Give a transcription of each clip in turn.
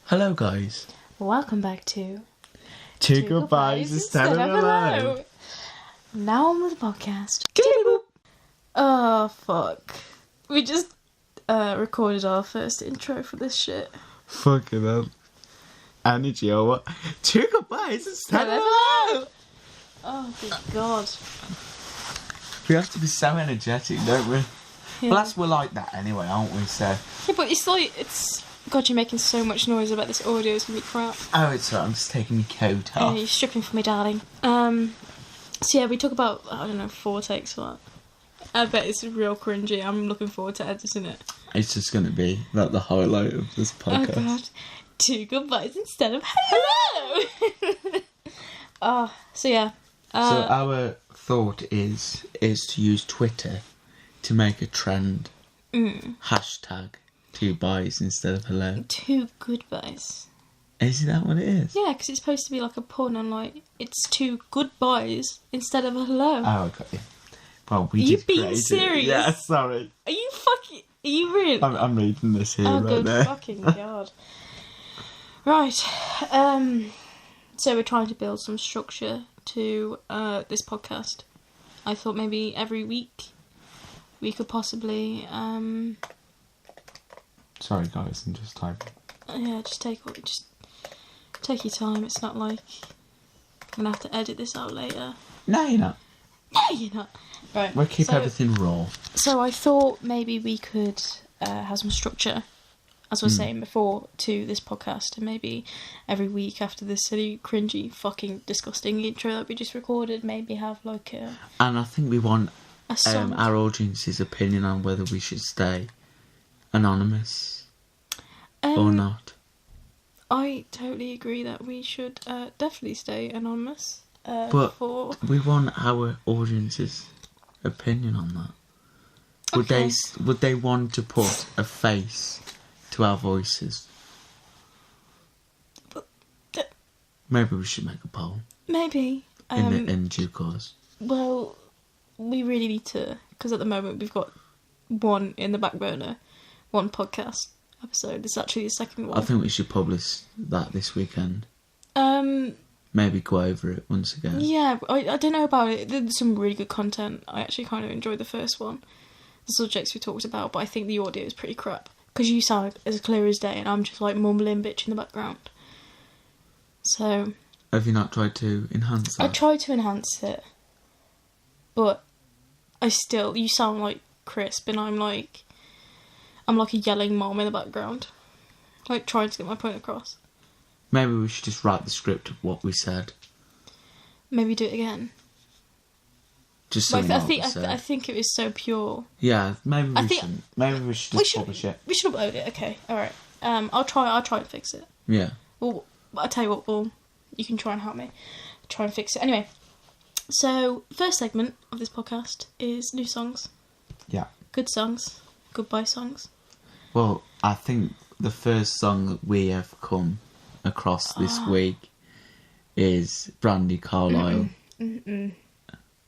Hello guys. Welcome back to Two GoodBis instead of hello. Now on with the podcast. Oh fuck. We just recorded our first intro for this shit. Fucking hell. Energy or what? Two GoodBis instead of hello. Oh good god. We have to be so energetic, don't we? Yeah. Well, we're like that anyway, aren't we? So. Yeah, but it's God, you're making so much noise about this audio, it's gonna be crap. Oh, it's alright, I'm just taking my coat Yeah, off. you're stripping for me, darling. So yeah, we talk about, I don't know, 4 takes for that. I bet it's real cringy. I'm looking forward to editing it. It's just going to be like the highlight of this podcast. Oh god. 2 GoodBis instead of hello! So yeah. So our thought is to use Twitter to make a trend. Hashtag 2Bis instead of hello. 2 GoodBis. Is that what it is? Yeah, because it's supposed to be like a pun on like, it's 2 GoodBis instead of a hello. Oh, okay. Well, we Are you just being created serious? It. Yeah, sorry. Are you really? I'm reading this here oh, right good there. fucking god. Right. So we're trying to build some structure to this podcast. I thought maybe every week we could possibly Sorry guys, I'm just typing. yeah, just take your time. It's not like I'm gonna have to edit this out later. No, you're not. No, you're not. Right. We'll keep everything raw. So I thought maybe we could have some structure, as I was saying before, to this podcast, and maybe every week after this silly, cringy, fucking disgusting intro that we just recorded, maybe have like a. And I think we want song. our audience's opinion on whether we should stay anonymous or not. I totally agree that we should definitely stay anonymous. But we want our audience's opinion on that. Okay. Would they want to put a face to our voices? But maybe we should make a poll. Maybe. In due course. Well, we really need to, because at the moment we've got one in the back burner, one podcast episode. It's actually the second one. I think we should publish that this weekend. Maybe go over it once again. Yeah, I don't know about it. There's some really good content. I actually kind of enjoyed the first one. The subjects we talked about, but I think the audio is pretty crap. Because you sound as clear as day and I'm just like mumbling bitch in the background. So. Have you not tried to enhance that? I tried to enhance it. But you sound like crisp and I'm like a yelling mom in the background. Like trying to get my point across. Maybe we should just write the script of what we said. Maybe do it again. Just so I think it was so pure. Yeah, maybe we shouldn't. Maybe we should just publish it. We should upload it. Okay, all right. I'll try and fix it. Yeah. Well, I'll tell you what. Well, you can try and help me. Try and fix it. Anyway, so first segment of this podcast is new songs. Yeah. Good songs. Goodbye songs. Well, I think the first song that we have come across this week is Brandy Carlisle.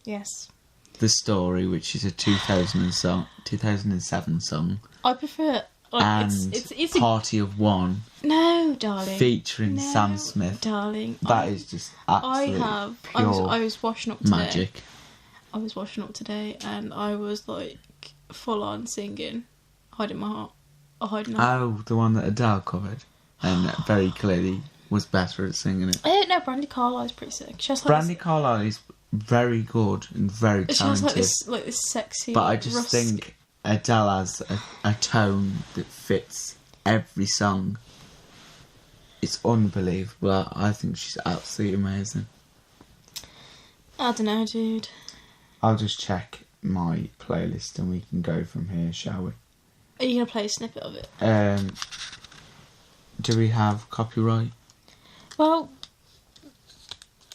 Yes. The Story, which is a 2007 song. I prefer. And it's Party of One. No, darling. Featuring Sam Smith. Darling. That is just absolute pure I was washing up today. magic. I was washing up today and I was like full on singing Hiding My Heart. Oh, the one that Adele covered. And very clearly was better at singing it. No, Brandy Carlisle's pretty sick. She has like Brandy Carlisle is very good and very talented. She has like this sexy. But I just think Adele has a tone that fits every song. It's unbelievable. I think she's absolutely amazing. I don't know, dude. I'll just check my playlist and we can go from here, shall we? Are you going to play a snippet of it? Do we have copyright? Well,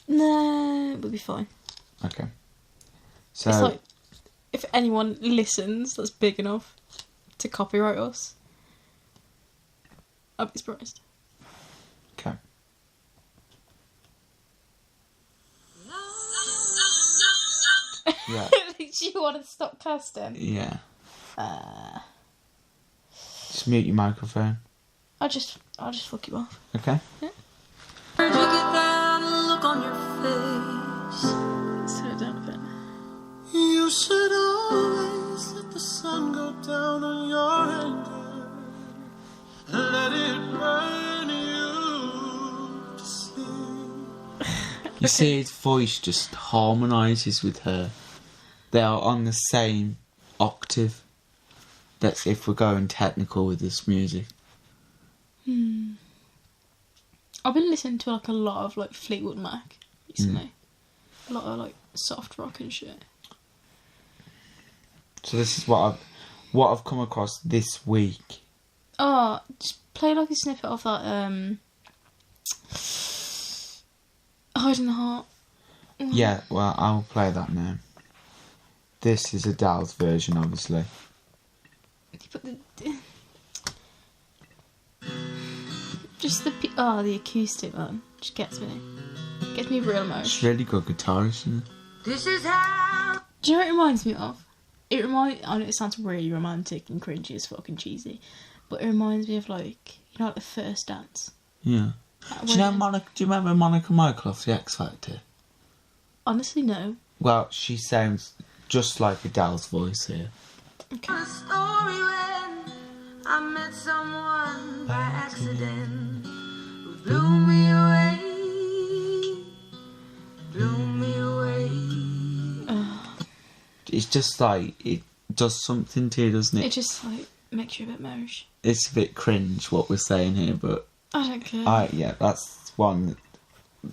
no, we'll be fine. Okay. So it's like, if anyone listens that's big enough to copyright us, I'd be surprised. Okay. Yeah. Do you want to stop casting? Yeah. Just mute your microphone. I'll just fuck you off. Okay. Yeah. Where'd you get that look on your face? Slow it down a bit. You should always let the sun go down on your anger and let it burn you to sleep. You see his voice just harmonises with her. They are on the same octave. That's if we're going technical with this music. I've been listening to like a lot of like Fleetwood Mac recently. A lot of like soft rock and shit. So this is what I've come across this week. Oh, just play like a snippet of that Hide in the Heart. Yeah, well, I'll play that now. This is Adele's version, obviously. But just the acoustic one just gets me real emotional. It's really good guitarist, isn't it? This is how. Do you know what it reminds me of? I know it sounds really romantic and cringy as fucking cheesy, but it reminds me of like, you know, like the first dance. Yeah. Do you remember Monica Michael off the X Factor? Honestly, no. Well, she sounds just like Adele's voice here. Okay. A story when I met someone by accident who blew me away. It's just like, it does something to you, doesn't it? It just like makes you a bit mosh. It's a bit cringe what we're saying here, but I don't care. that's one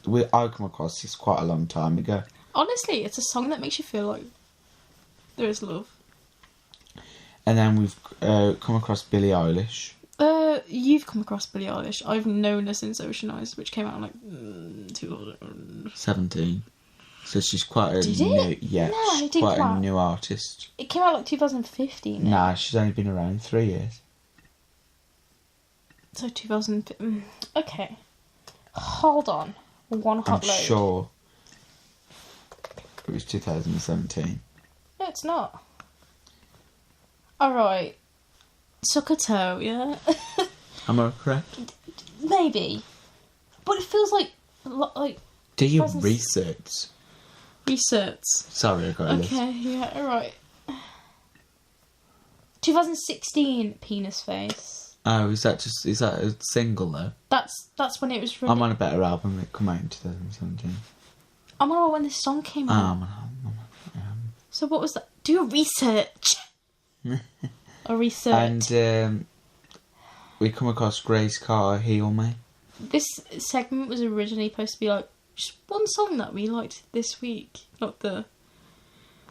I come across this quite a long time ago. Honestly, it's a song that makes you feel like there is love. And then we've come across Billie Eilish. You've come across Billie Eilish. I've known her since Ocean Eyes, which came out in like 17. So she's quite a Did new, it? yeah, No, it she's didn't quite come a out. new artist. It came out like 2015. Nah, she's only been around 3 years. So 2000. Okay. Hold on. One hot I'm load. sure it was 2017. No, it's not. Alright. Suck a toe, yeah? Am I correct? Maybe. But it feels like Do your Presence- research. research. Sorry, I got a list. Okay, yeah, alright. 2016, Penis Face. Oh, is that a single though? That's when it was released. I'm on a better album. It came out in 2017. I'm on when this song came out. So what was that? Do your research. A research. And we come across Grace Carter, Heal Me. This segment was originally supposed to be like just one song that we liked this week, not the.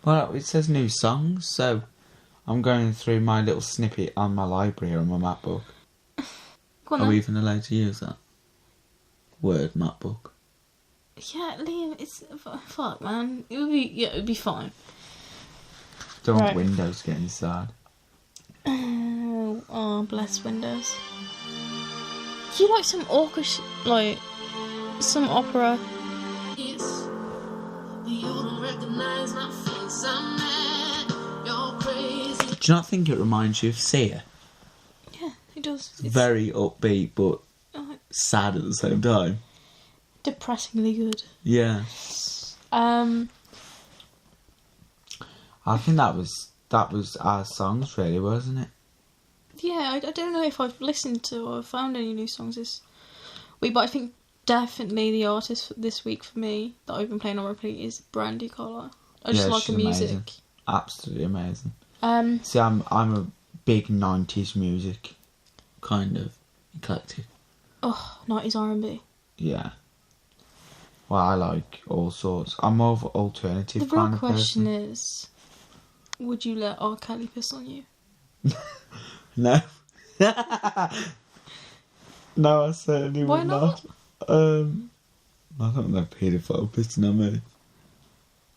Well, it says new songs, so I'm going through my little snippet on my library on my MacBook. Go on Are then. we even allowed to use that? Word MacBook. Yeah, Liam, it's fuck, man. It would be fine. Don't want Right. Windows getting inside. Oh, bless Windows. Do you like some some opera? Yes, you don't recognize my face. I'm mad. You're crazy. Do you not think it reminds you of Sia? Yeah, it does. It's Very upbeat, but sad at the same time. depressingly good. Yeah. I think that was our songs, really, wasn't it? Yeah, I don't know if I've listened to or found any new songs this week, but I think definitely the artist this week for me that I've been playing on repeat is Brandy Carlisle. I just like her she's music. amazing. Absolutely amazing. Um, See, I'm a big 90s music kind of eclectic. 90s R&B. Yeah. Well, I like all sorts. I'm more of an alternative The real kind of question person. is, would you let R. Kelly piss on you? No. No, I certainly Why would not? I don't know, paedophile pissing on me.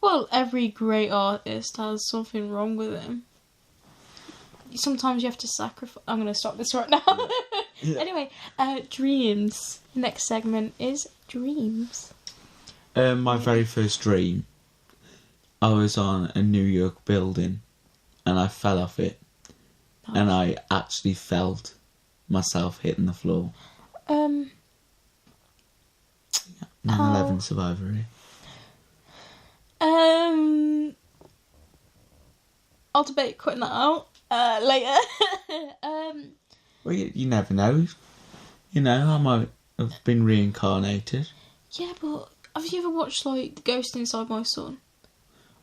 Well, every great artist has something wrong with him. Sometimes you have to sacrifice. I'm going to stop this right now. Yeah. Anyway, dreams. Next segment is dreams. My very first dream, I was on a New York building and I fell off it. And I actually felt myself hitting the floor. 9/11 How- survivory. I'll debate quitting that out later. Well, you never know. You know, I might have been reincarnated. Yeah, but have you ever watched like The Ghost Inside My Son?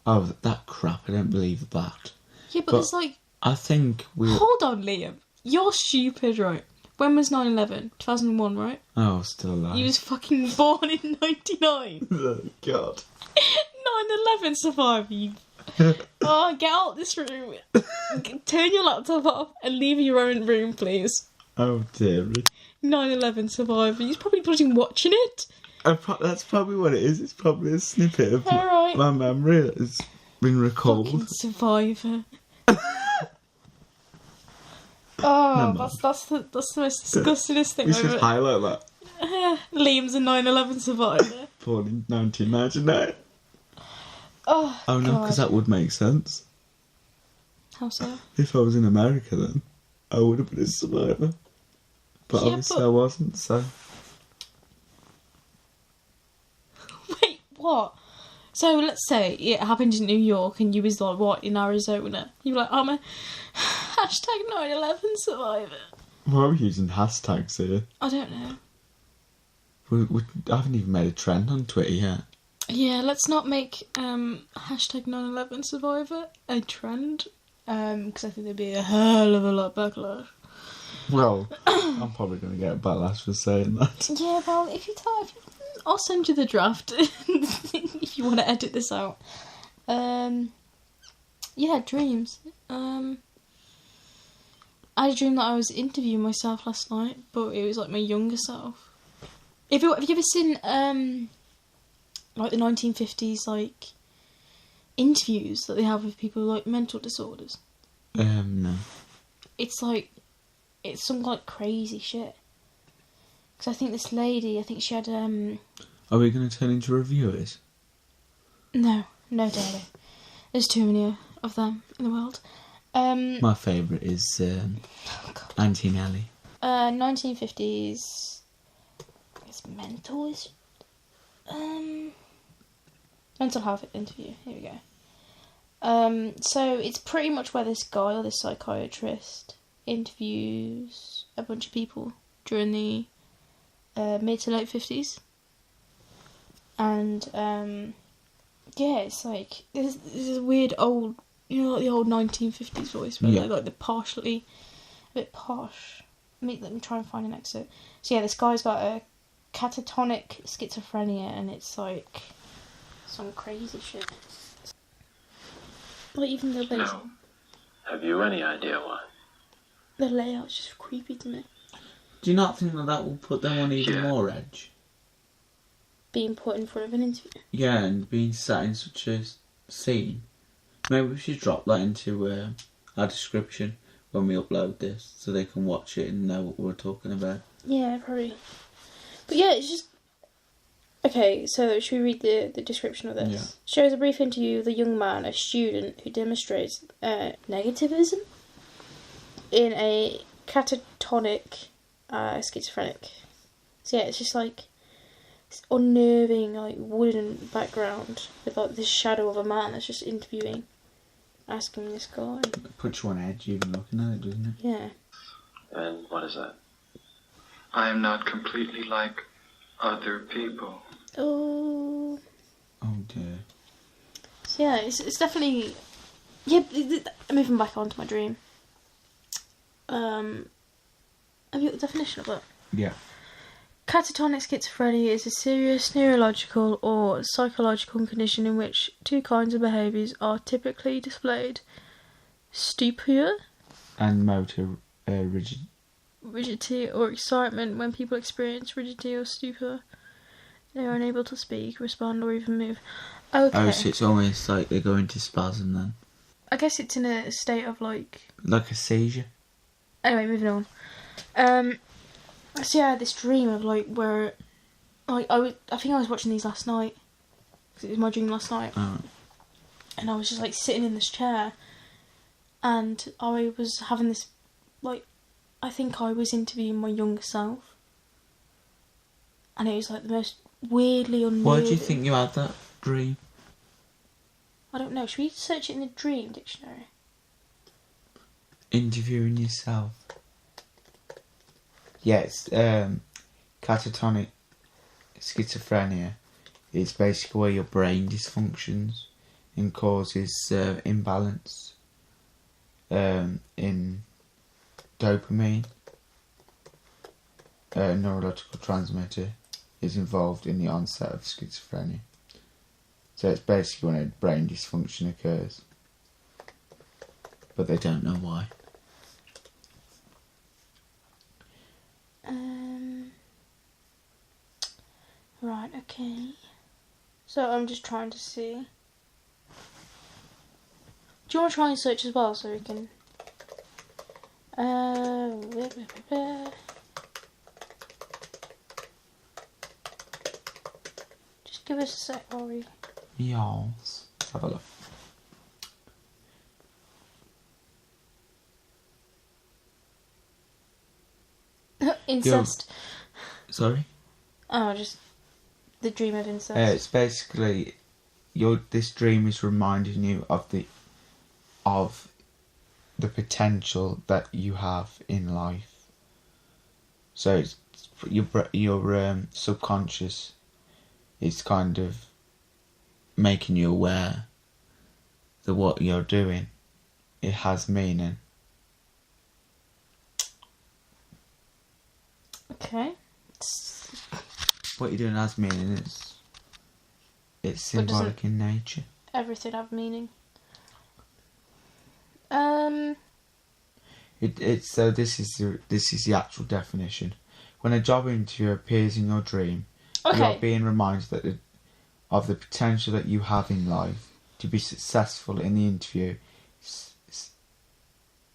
Oh, that crap! I don't believe that. Yeah, but But- there's like... I think we. Hold on, Liam. You're stupid, right? When was 9/11? 2001, right? Oh, still alive. You was fucking born in 99. Oh, God. 9/11 survivor, you... Oh, get out this room. Turn your laptop off and leave your own room, please. Oh, dear. 9/11 survivor. You're probably bloody watching it. That's probably what it is. It's probably a snippet of Alright. my memory that's been recalled. Fucking survivor. Oh, Never that's the most disgustingest thing We I've should ever... highlight that. Liam's a 9/11 survivor. Born in 1999. Oh, Oh, no, because God. that would make sense. How so? If I was in America, then I would have been a survivor. But Yeah, obviously but- I wasn't, so... Wait, what? So let's say it happened in New York and you was like, what, in Arizona? You were like, I'm a hashtag 9/11 survivor. Why are we using hashtags here? I don't know. I haven't even made a trend on Twitter yet. Yeah, let's not make hashtag 9/11 survivor a trend. Because I think there'd be a hell of a lot backlash. Well, I'm probably going to get a backlash for saying that. Yeah, well, I'll send you the draft if you want to edit this out. Yeah, dreams. I had a dream that I was interviewing myself last night, but it was like my younger self. Have you ever seen like the 1950s like interviews that they have with people with like mental disorders? No. It's like it's some like crazy shit. Because I think this lady, she had Are we going to turn into reviewers? no daily. There's too many of them in the world. My favourite is Auntie Nelly. 1950s. It's mental is mental health interview. Here we go. So it's pretty much where this guy or this psychiatrist interviews a bunch of people during the mid to late 50s, and yeah, it's like this is weird old, like the old 1950s voice, where Yeah. they're like the partially a bit posh. Let me try and find an excerpt. So yeah, this guy's got a catatonic schizophrenia, and it's like some crazy shit. Like even the layout, No. Have you any idea why? the layout's just creepy to me. Do you not think that will put them on even Yeah. more edge? Being put in front of an interview. Yeah, and being sat in such a scene. Maybe we should drop that into our description when we upload this, so they can watch it and know what we're talking about. Yeah, probably. But yeah, it's just... Okay, so should we read the description of this? Yeah. Shows a brief interview with a young man, a student, who demonstrates negativism in a catatonic schizophrenic. So yeah, it's just like this unnerving, like wooden background with like this shadow of a man that's just interviewing, asking this guy. It puts you on edge even looking at it, doesn't it? Yeah. And what is that? I am not completely like other people. Oh. Oh dear. So yeah, it's definitely... Yeah, moving back on to my dream. Have you got the definition of it? Yeah. Catatonic schizophrenia is a serious neurological or psychological condition in which two kinds of behaviours are typically displayed. Stupor, And motor rigidity or excitement. When people experience rigidity or stupor, they are unable to speak, respond or even move. Okay. Oh, so it's almost like they go into spasm then. I guess it's in a state of like... Like a seizure. Anyway, moving on. So yeah, I had this dream of like where, like I think I was watching these last night, because it was my dream last night, Oh. and I was just like sitting in this chair, and I was having this like I think I was interviewing my younger self. And it was like the most weirdly unnerving. Why do you think you had that dream? I don't know. Should we search it in the dream dictionary? Interviewing yourself. Yeah, it's catatonic schizophrenia. It's basically where your brain dysfunctions and causes imbalance in dopamine. A neurological transmitter is involved in the onset of schizophrenia. So it's basically when a brain dysfunction occurs. But they don't know why. Right, okay. So I'm just trying to see. Do you want to try and search as well so we can... Just give us a sec, Ori. Yes. Let's have a look. Incest. Sorry? Oh, just the dream of incest. It's basically this dream is reminding you of the potential that you have in life. So it's your subconscious is kind of making you aware that what you're doing, it has meaning. Okay. What you're doing has meaning. It's symbolic in nature. Everything have meaning. It's so this is the actual definition. When a job interview appears in your dream, you are being reminded of the potential that you have in life. To be successful in the interview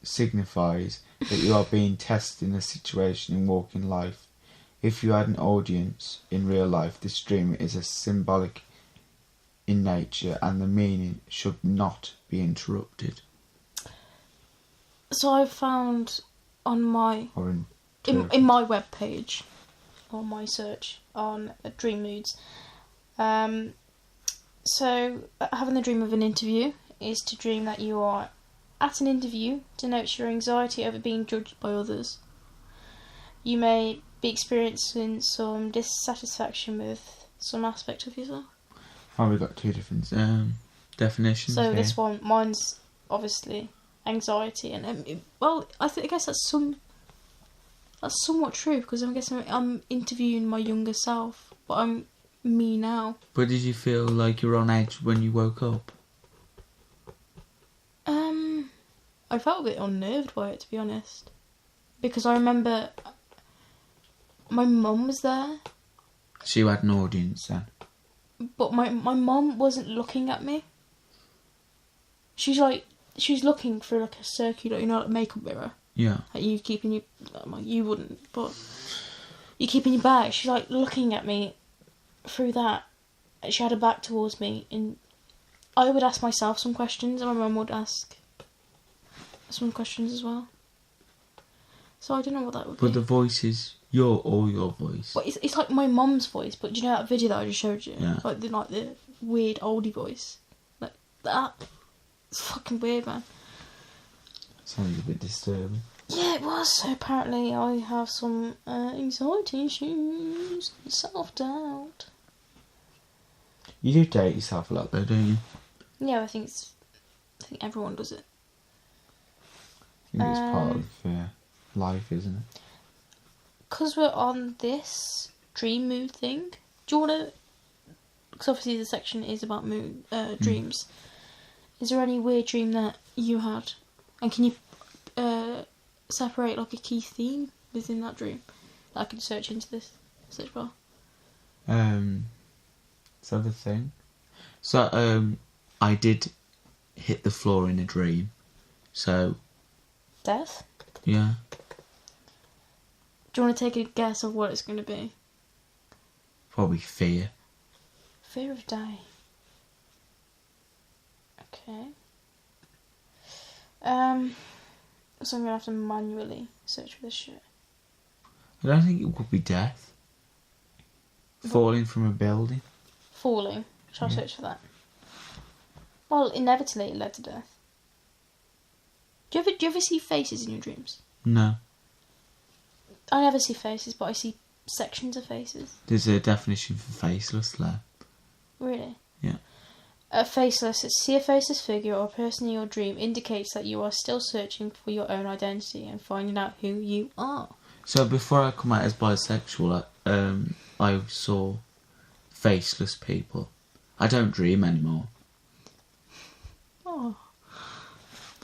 signifies that you are being tested in a situation in walking life. If you had an audience in real life, this dream is a symbolic in nature and the meaning should not be interrupted. So I found on my... in my webpage, on my search on dream moods, so having the dream of an interview is to dream that you are at an interview, denotes your anxiety over being judged by others. You may be experiencing some dissatisfaction with some aspect of yourself. Oh, we've got two different definitions. So here. this one, mine's obviously anxiety, and I guess that's somewhat true because I'm guessing I'm interviewing my younger self, but I'm me now. But did you feel like you were on edge when you woke up? I felt a bit unnerved by it, to be honest, because I remember my mum was there. So you had an audience then? But my mum wasn't looking at me. She's looking through like a circular, like a makeup mirror. Yeah. Like you keep in your... you wouldn't, but you keep in your bag. She's like looking at me through that. She had her back towards me, and I would ask myself some questions, and my mum would ask some questions as well. So I don't know what that would be. But the voice is your voice. But it's like my mum's voice. But do you know that video that I just showed you? Yeah. Like the weird oldie voice, like that. It's fucking weird, man. Sounds a bit disturbing. Yeah, it was. So apparently I have some anxiety issues, self-doubt. You do date yourself a lot though, don't you? Yeah, I think everyone does it. I think it's part of life, isn't it? Because we're on this dream mood thing, do you want to... Because obviously the section is about mood, dreams. Is there any weird dream that you had? And can you separate like a key theme within that dream? That I could search into this search bar. So the thing. So I did hit the floor in a dream. So Death? yeah. Do you want to take a guess of what it's going to be? Probably fear. Fear of dying. Okay. So I'm going to have to manually search for this shit. I don't think it would be death. Falling from a building. Falling. Shall I search for that? Well, inevitably it led to death. Do you ever see faces in your dreams? No. I never see faces, but I see sections of faces. There's a definition for faceless there. Really? Yeah. A faceless, see a faceless figure or person in your dream indicates that you are still searching for your own identity and finding out who you are. So before I come out as bisexual, I saw faceless people. I don't dream anymore. Oh.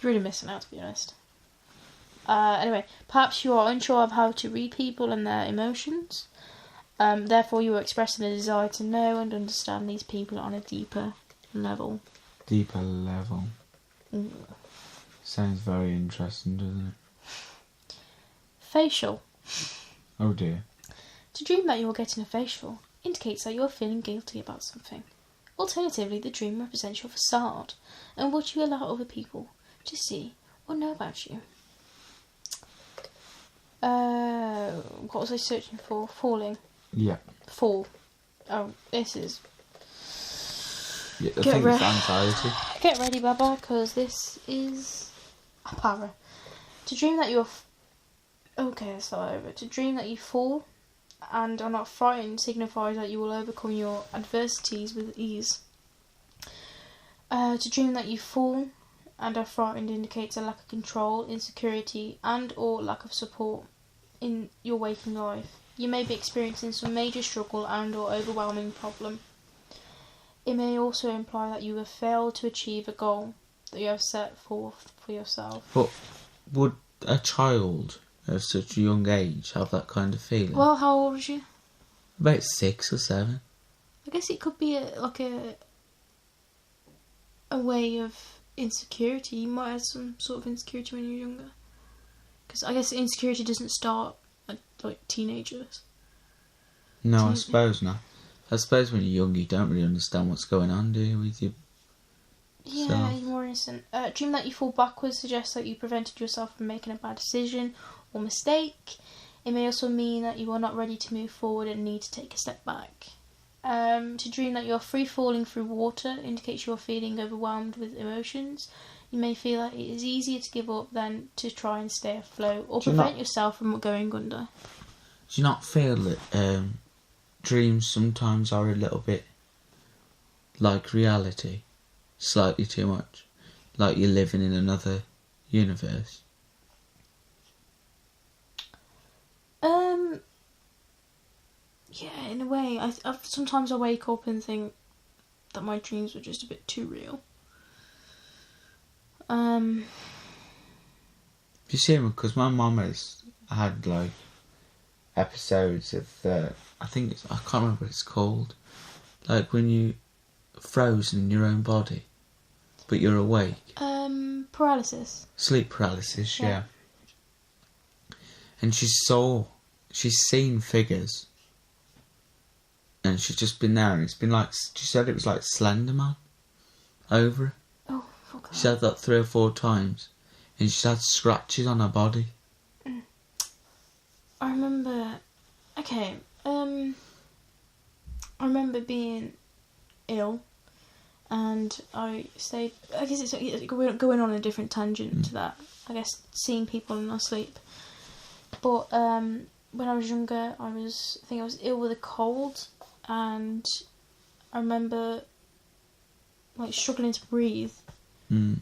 Really missing out, to be honest. Anyway, perhaps you are unsure of how to read people and their emotions. Therefore, you are expressing a desire to know and understand these people on a deeper level. Deeper level. Mm. Sounds very interesting, doesn't it? Facial. Oh dear. To dream that you are getting a facial indicates that you are feeling guilty about something. Alternatively, the dream represents your facade and what you allow other people to see or know about you. What was I searching for? Falling. Yeah. Fall. Oh, this is... Yeah, I think it's anxiety. Get ready, Baba, because this is a para. To dream that you're... Okay, let's start over. To dream that you fall and are not frightened signifies that you will overcome your adversities with ease. To dream that you fall and are frightened indicates a lack of control, insecurity and or lack of support in your waking life. You may be experiencing some major struggle and or overwhelming problem. It may also imply that you have failed to achieve a goal that you have set forth for yourself. But would a child at such a young age have that kind of feeling? Well, how old was you? About 6 or 7. I guess it could be a way of insecurity. You might have some sort of insecurity when you're younger. Because I guess insecurity doesn't start at like teenagers. No, I suppose not. I suppose when you're young you don't really understand what's going on, do you, with you? Yeah, you're more innocent. Dream that you fall backwards suggests that you prevented yourself from making a bad decision or mistake. It may also mean that you are not ready to move forward and need to take a step back. To dream that you are free falling through water indicates you are feeling overwhelmed with emotions. You may feel that it is easier to give up than to try and stay afloat or prevent yourself from going under. Do you not feel that dreams sometimes are a little bit like reality? Slightly too much? Like you're living in another universe? Yeah, in a way. Sometimes I wake up and think that my dreams were just a bit too real. You see, because my mum has had like episodes of I can't remember what it's called. Like when you frozen in your own body, but you're awake. Paralysis. Sleep paralysis, yeah. And she's seen figures. And she's just been there, and it's been like, she said it was like Slender Man over her. Oh, fuck. She said that 3 or 4 times, and she's had scratches on her body. I remember, I remember being ill, and I guess it's going on a different tangent to that. I guess seeing people in our sleep. But when I was younger, I think I was ill with a cold, and I remember like struggling to breathe. And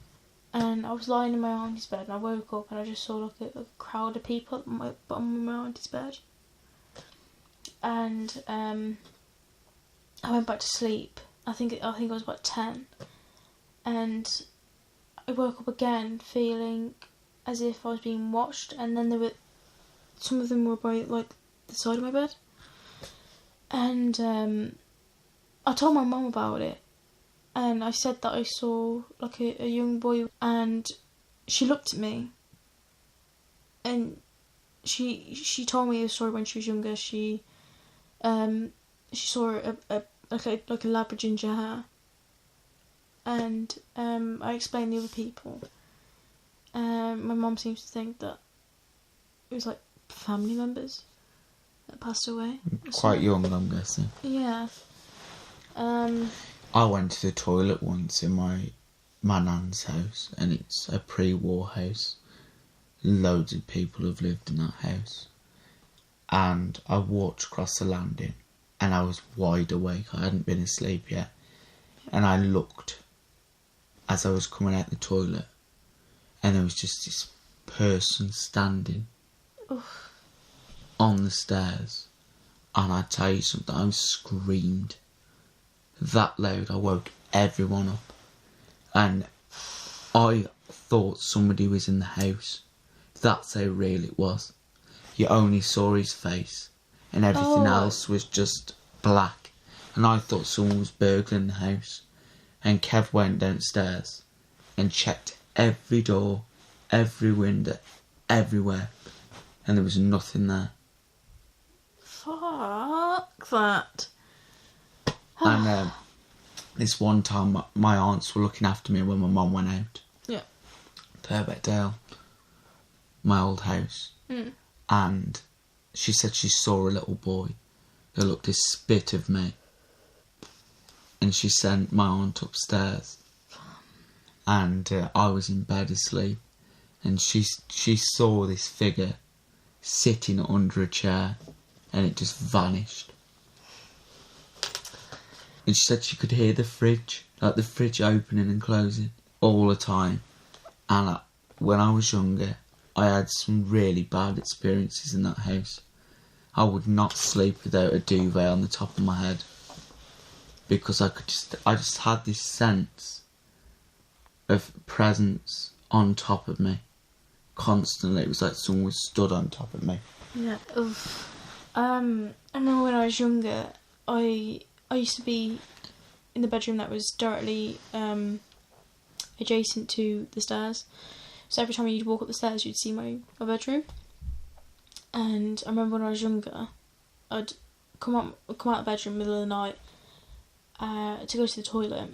I was lying in my auntie's bed, and I woke up and I just saw like a crowd of people at the bottom of my auntie's bed. And I went back to sleep. I think it was about 10, and I woke up again feeling as if I was being watched. And then some of them were by like the side of my bed, and I told my mum about it, and I said that I saw like a young boy, and she looked at me, and she told me a story when she was younger. She saw like a lab with ginger hair, and I explained the other people. My mum seems to think that it was like family members that passed away. Quite young, I'm guessing. Yeah. I went to the toilet once in my nan's house, and it's a pre-war house. Loads of people have lived in that house. And I walked across the landing, and I was wide awake. I hadn't been asleep yet. And I looked as I was coming out the toilet, and there was just this person standing on the stairs. And I tell you something, I screamed that loud. I woke everyone up, and I thought somebody was in the house. That's how real it was. You only saw his face, and everything else was just black. And I thought someone was burgling the house. And Kev went downstairs and checked every door, every window, everywhere, and there was nothing there. Fuck that. And this one time, my aunts were looking after me when my mum went out. Yeah. To Herbeckdale, my old house. And she said she saw a little boy that looked a spit of me. And she sent my aunt upstairs. And I was in bed asleep. And she saw this figure sitting under a chair. And it just vanished. And she said she could hear the fridge, like the fridge opening and closing, all the time. And when I was younger, I had some really bad experiences in that house. I would not sleep without a duvet on the top of my head, because I just had this sense of presence on top of me constantly. It was like someone was stood on top of me. Yeah. I remember when I was younger, I used to be in the bedroom that was directly adjacent to the stairs. So every time you'd walk up the stairs, you'd see my bedroom. And I remember when I was younger, I'd come out of the bedroom in the middle of the night to go to the toilet,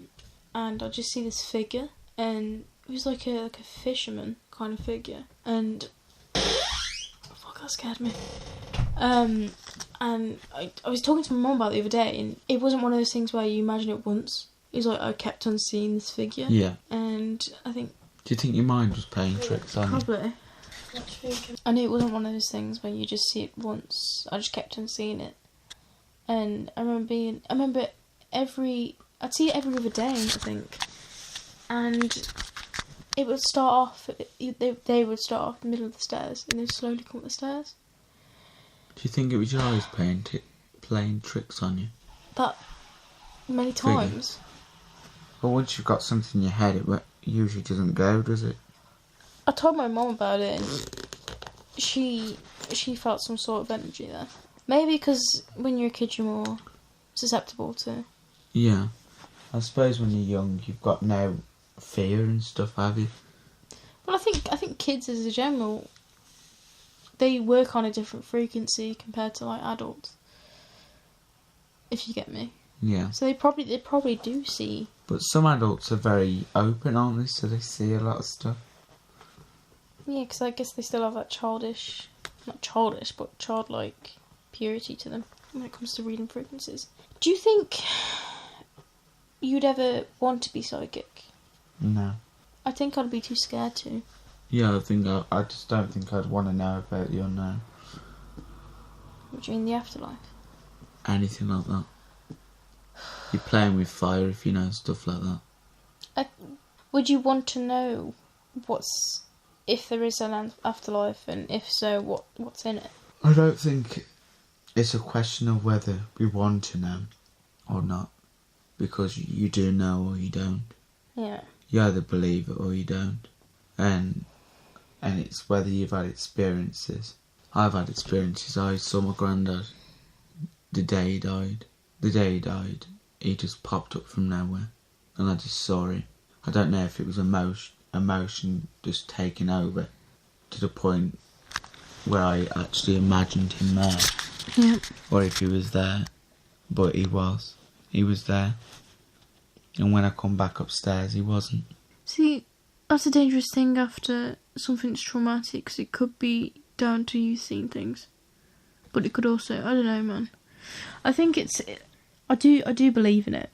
and I'd just see this figure, and it was like a fisherman kind of figure, and fuck, that scared me. And I was talking to my mum about it the other day, and it wasn't one of those things where you imagine it once. It was like I kept on seeing this figure. Yeah. And I think... Do you think your mind was playing tricks on you? Probably. I knew it wasn't one of those things where you just see it once. I just kept on seeing it. And I remember I'd see it every other day, I think. And it would start off, they would start off in the middle of the stairs, and they'd slowly come up the stairs. Do you think it was your eyes playing tricks on you? That many times. But once you've got something in your head, it usually doesn't go, does it? I told my mum about it, and she felt some sort of energy there. Maybe because when you're a kid, you're more susceptible to... Yeah. I suppose when you're young, you've got no fear and stuff, have you? Well, I think kids as a general, they work on a different frequency compared to like adults. If you get me. Yeah. So they probably do see. But some adults are very open, aren't they? So they see a lot of stuff. Yeah, because I guess they still have that childlike purity to them when it comes to reading frequencies. Do you think you'd ever want to be psychic? No. I think I'd be too scared to. Yeah, I just don't think I'd want to know about the unknown. What do you mean, the afterlife? Anything like that. You're playing with fire if you know stuff like that. Would you want to know if there is an afterlife, and if so, what's in it? I don't think it's a question of whether we want to know or not, because you do know or you don't. Yeah. You either believe it or you don't, and it's whether you've had experiences. I've had experiences. I saw my granddad the day he died. The day he died, he just popped up from nowhere, and I just saw him. I don't know if it was emotion just taking over to the point where I actually imagined him there. Yeah. Or if he was there, but he was there. And when I come back upstairs, he wasn't. See, that's a dangerous thing after something's traumatic, because it could be down to you seeing things. But it could also, I don't know, man. I think I do believe in it.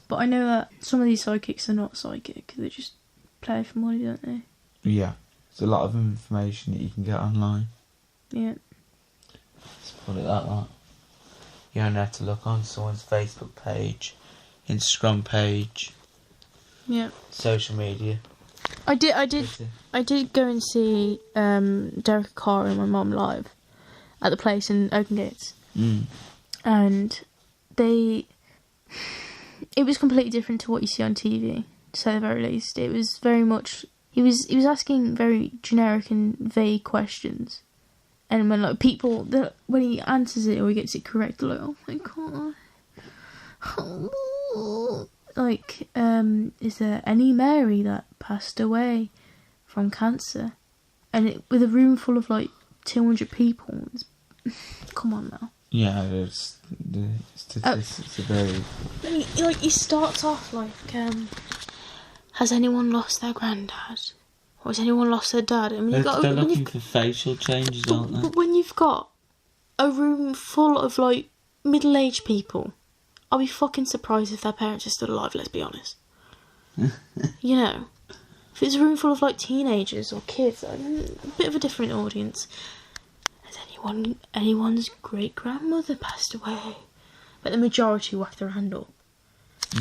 But I know that some of these psychics are not psychic. They just play for money, don't they? Yeah. There's a lot of information that you can get online. Yeah. Let's put it that way. You only have to look on someone's Facebook page, Instagram page, social media. I did go and see Derek Carr and my mum live at the place in Oaken Gates. And it was completely different to what you see on TV, to say the very least. It was very much, he was asking very generic and vague questions. And when like people, when he answers it or he gets it correct, they're like, oh my god. Like, is there any Mary that passed away from cancer? And with a room full of like 200 people, come on now. Yeah, it's the statistics are very... I mean, like, he starts off like, has anyone lost their granddad? Or has anyone lost their dad? I mean, they're looking for facial changes, aren't they? But when you've got a room full of, like, middle-aged people, I'll be fucking surprised if their parents are still alive, let's be honest. You know? If it's a room full of, like, teenagers or kids, a bit of a different audience. Has anyone's great-grandmother passed away? But the majority whack their hand up.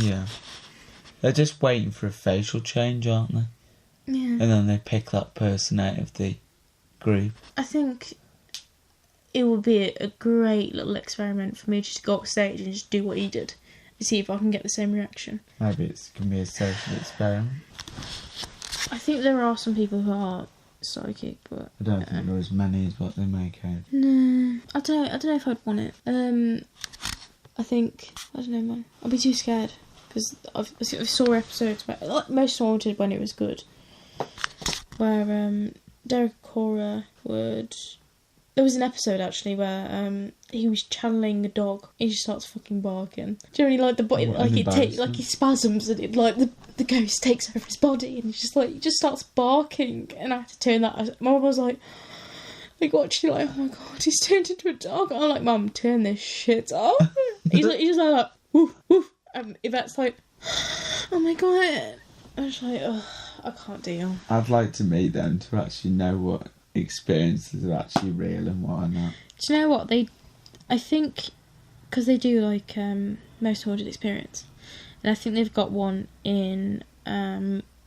Yeah. They're just waiting for a facial change, aren't they? Yeah. And then they pick that person out of the group. I think it would be a great little experiment for me just to go up stage and just do what he did. And see if I can get the same reaction. Maybe it can be a social experiment. I think there are some people who are psychic, but I don't think there are as many as what they make out. No, I don't know if I'd want it. I don't know, man. I'd be too scared because I saw episodes where most Haunted when it was good, where Derek Cora would. There was an episode actually where he was channeling a dog. He just starts fucking barking. Do you know, like the body, like he spasms and it like the ghost takes over his body and he's just like he just starts barking. And I had to turn that. My mum was like watching like, oh my god, he's turned into a dog. I'm like, Mum, turn this shit off. he's just like woof woof. And Yvette's like, oh my god. I was like, oh, I can't deal. I'd like to meet them to actually know what experiences are actually real and what are not. Do you know what I think because they do like Most Haunted Experience, and I think they've got one in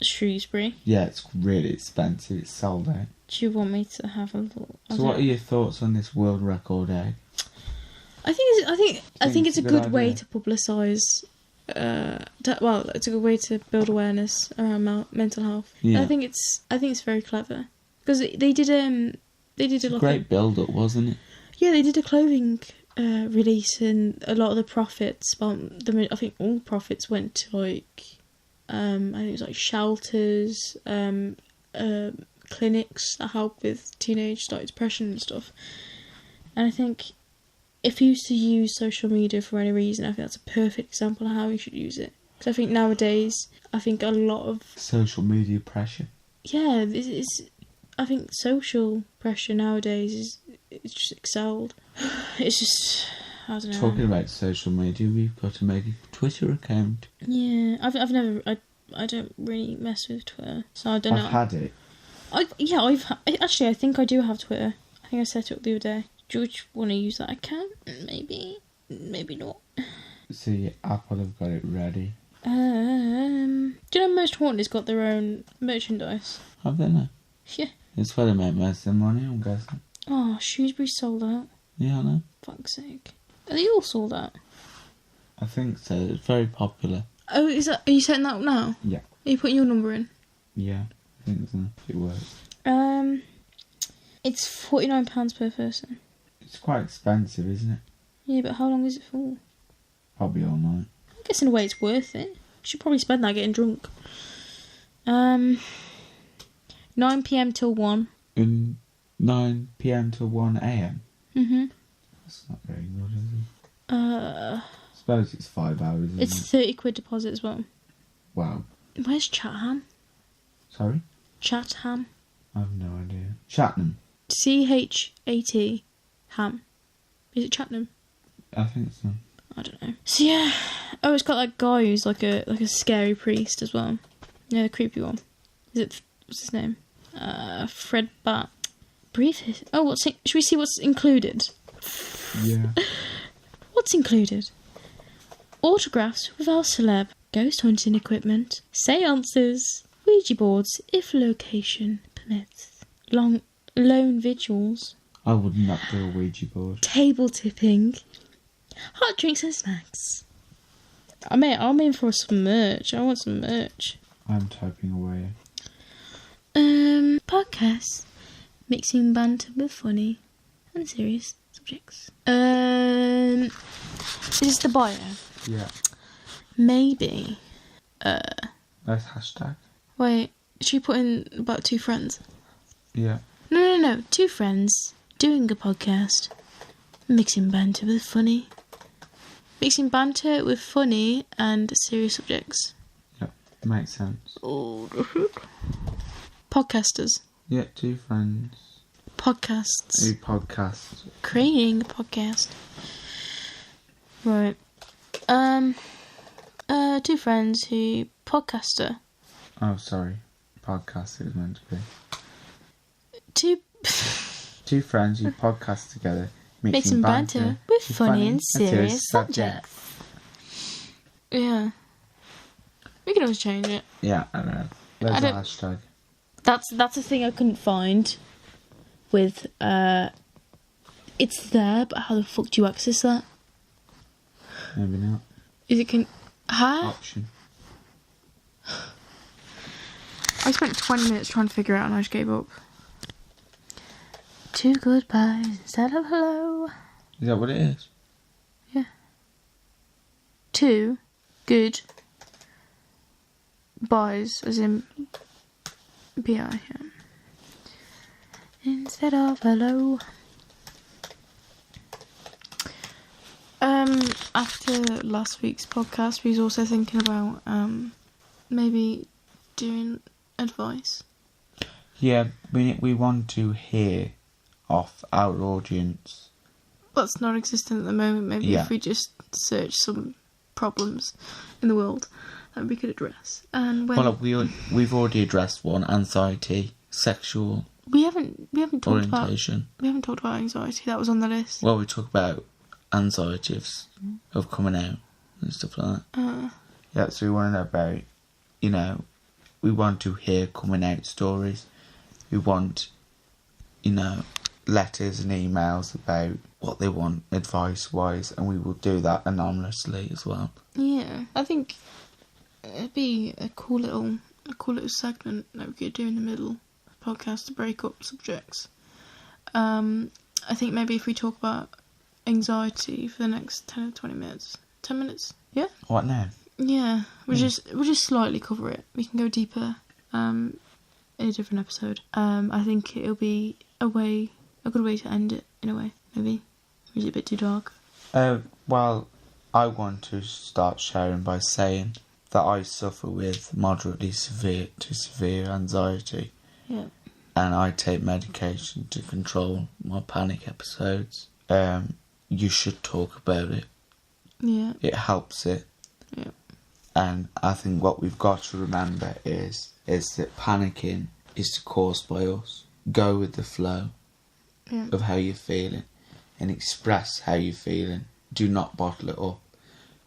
Shrewsbury. Yeah, it's really expensive. It's sold out. Do you want me to have a look? So what are your thoughts on this world record egg? I think it's a good way to publicise. It's a good way to build awareness around mental health. Yeah. I think it's very clever because they did a great build up, wasn't it? Yeah, they did a clothing release, and a lot of the profits. I think all profits went to like I think it was like shelters, clinics that help with teenage depression and stuff. And I think if you used to use social media for any reason, I think that's a perfect example of how you should use it. Because I think nowadays, a lot of social media pressure. Yeah, I think social pressure nowadays it's just excelled. It's just, I don't know. Talking about social media, we've got to make a Twitter account. Yeah, I don't really mess with Twitter, so I don't know. I've had it. I think I do have Twitter. I think I set it up the other day. Do you want to use that account? Maybe not. See, Apple have got it ready. Do you know Most Haunted's got their own merchandise? Have they now? Yeah. It's where they make most of their money, I'm guessing. Oh, Shrewsbury's sold out. Yeah, I know. Fuck's sake. Are they all sold out? I think so. It's very popular. Oh, are you setting that up now? Yeah. Are you putting your number in? Yeah, I think so. It works. It's £49 per person. It's quite expensive, isn't it? Yeah, but how long is it for? Probably all night. I guess in a way it's worth it. You should probably spend that getting drunk. 9 PM till 1. 9 PM till 1 AM? Mm-hmm. That's not very good, is it? I suppose it's 5 hours, isn't it's it? £30 deposit as well. Wow. Where's Chatham? Sorry? Chatham. I have no idea. Chatnam. CHAT Ham. Is it Chatnam? I think so. I don't know. So yeah. Oh, it's got that guy who's like a scary priest as well. Yeah, the creepy one. What's his name? Fred Bat. Brief. Oh, should we see what's included? Yeah. What's included? Autographs with our celeb, ghost hunting equipment, seances, Ouija boards if location permits, lone vigils, I would not do a Ouija board. table tipping, hot drinks and snacks. I'm in for some merch. I want some merch. I'm typing away. Podcasts, mixing banter with funny and serious subjects. Is this the bio? Yeah. Maybe. Nice hashtag. Wait, should we put in about 2 friends? Yeah. No. 2 friends doing a podcast, mixing banter with funny. Mixing banter with funny and serious subjects. Yeah. Makes sense. Oh, podcasters. Yeah, 2 friends. Podcasts. Do podcasts. Creating a podcast. Right. 2 friends who podcaster. Oh, sorry. Podcast it was meant to be. 2 2 friends who podcast together, mixing banter with funny and serious subjects. Yeah. We can always change it. Yeah, I know. There's I a don't- hashtag. That's a thing I couldn't find with it's there, but how the fuck do you access that? Maybe not. Is it Option. I spent 20 minutes trying to figure it out and I just gave up. 2 goodbyes instead of hello. Is that what it is? 2 good buys, as in BI, yeah. Instead of hello. After last week's podcast, we was also thinking about maybe doing advice. Yeah, we want to hear off our audience. That's not existent at the moment. Maybe Yeah. if we just search some problems in the world that we could address. And when Well, we've already addressed one: anxiety, sexual we haven't talked about orientation. anxiety. That was on the list. Well, we talk about anxiety of coming out and stuff like that. Yeah, so we want to know about, we want to hear coming out stories. We want, letters and emails about what they want advice-wise, and we will do that anonymously as well. Yeah, I think it'd be a cool little segment that we could do in the middle of the podcast to break up subjects. I think maybe if we talk about anxiety for the next 10 or 20 minutes. 10 minutes? Yeah? What now? Yeah. We'll just slightly cover it. We can go deeper in a different episode. I think it'll be a good way to end it, in a way, maybe. Or is it a bit too dark? Well, I want to start sharing by saying that I suffer with moderately severe to severe anxiety. Yeah. And I take medication to control my panic episodes. You should talk about it. Yeah. It helps it. Yeah. And I think what we've got to remember is that panicking is caused by us. Go with the flow of how you're feeling and express how you're feeling. Do not bottle it up,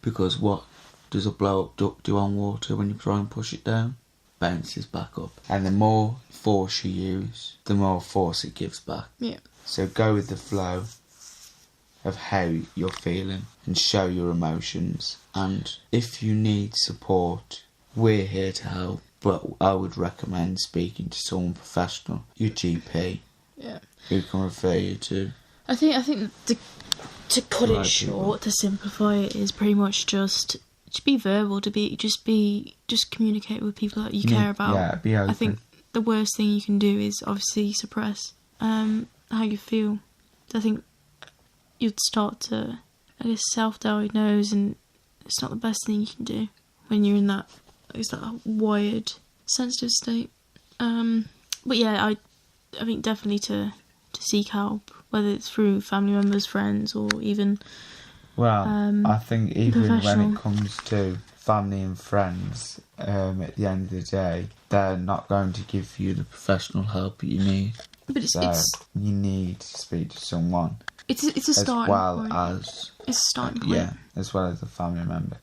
because what does a blow up duck do on water when you try and push it down? Bounces back up. And the more force you use, the more force it gives back. Yeah. So go with the flow of how you're feeling and show your emotions. And if you need support, we're here to help. But I would recommend speaking to someone professional, your GP, Yeah. who can refer you to. I think to cut Right, it short, to simplify it, is pretty much just be verbal, just communicate with people that you care about. Yeah, be open. I think the worst thing you can do is obviously suppress how you feel. I think you'd start to, self-diagnose, and it's not the best thing you can do when you're in that wired, sensitive state. But yeah, I think definitely to to seek help, whether it's through family members, friends, or even... Well, I think even when professional. it comes to family and friends, at the end of the day, they're not going to give you the professional help you need. But it's You need to speak to someone. It's a starting point. As It's a starting point. yeah, as well as a family member.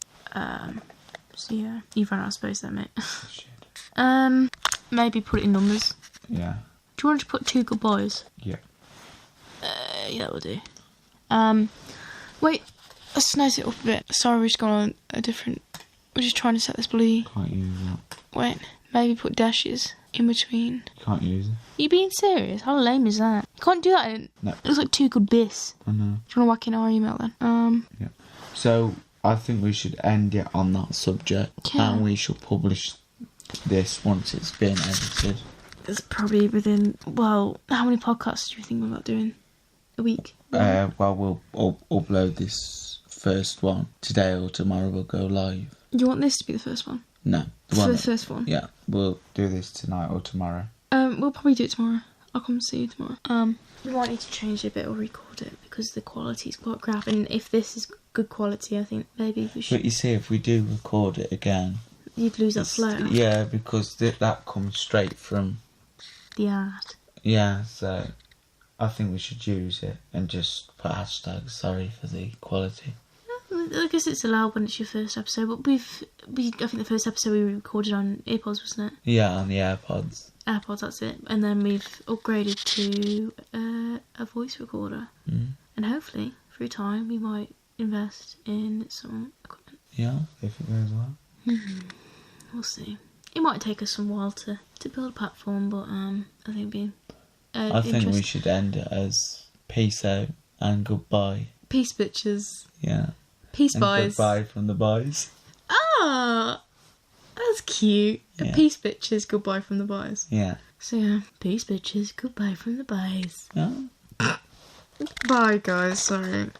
So yeah, you've run out of space there, mate. Shit. Maybe put it in numbers. Yeah. Do you want to put 2 goodbyes? Yeah. Yeah, we'll do. Wait, let's snazz it up a bit. Sorry, we're just going on a different... We're just trying to set this bloody... Can't use that. Wait, maybe put dashes in between. Can't use it. Are you being serious? How lame is that? You can't do that. No. It looks like 2 GoodBis. I know. Do you want to whack in our email then? Yeah. So I think we should end it on that subject, Yeah. and we shall publish this once it's been edited. It's probably within... Well, how many podcasts do you think about doing a week? Well, we'll upload this first one today, or tomorrow we'll go live. Do you want this to be the first one? No, The first one? Yeah, we'll do this tonight or tomorrow. We'll probably do it tomorrow. I'll come see you tomorrow. We might need to change it a bit or record it because the quality is quite crap. And if this is good quality, I think maybe we should... But you see, if we do record it again... You'd lose that flair. Yeah, because that comes straight from... The art. Yeah, so I think we should use it and just put hashtag sorry for the quality. I guess it's allowed when it's your first episode, but I think the first episode we recorded on earpods, wasn't it? Yeah, on the AirPods. AirPods, that's it. And then we've upgraded to a voice recorder. Mm. And hopefully, through time, we might invest in some equipment. Yeah, if it goes well. We'll see. It might take us some while to build a platform, but I think it'd be I think we should end it as peace out and goodbye. Peace, bitches. Yeah. Peace, And boys. goodbye from the boys. Ah, that's cute. Yeah. Peace, bitches. Goodbye from the boys. Yeah. So yeah, peace, bitches. Goodbye from the boys. Yeah. Bye, guys. Sorry.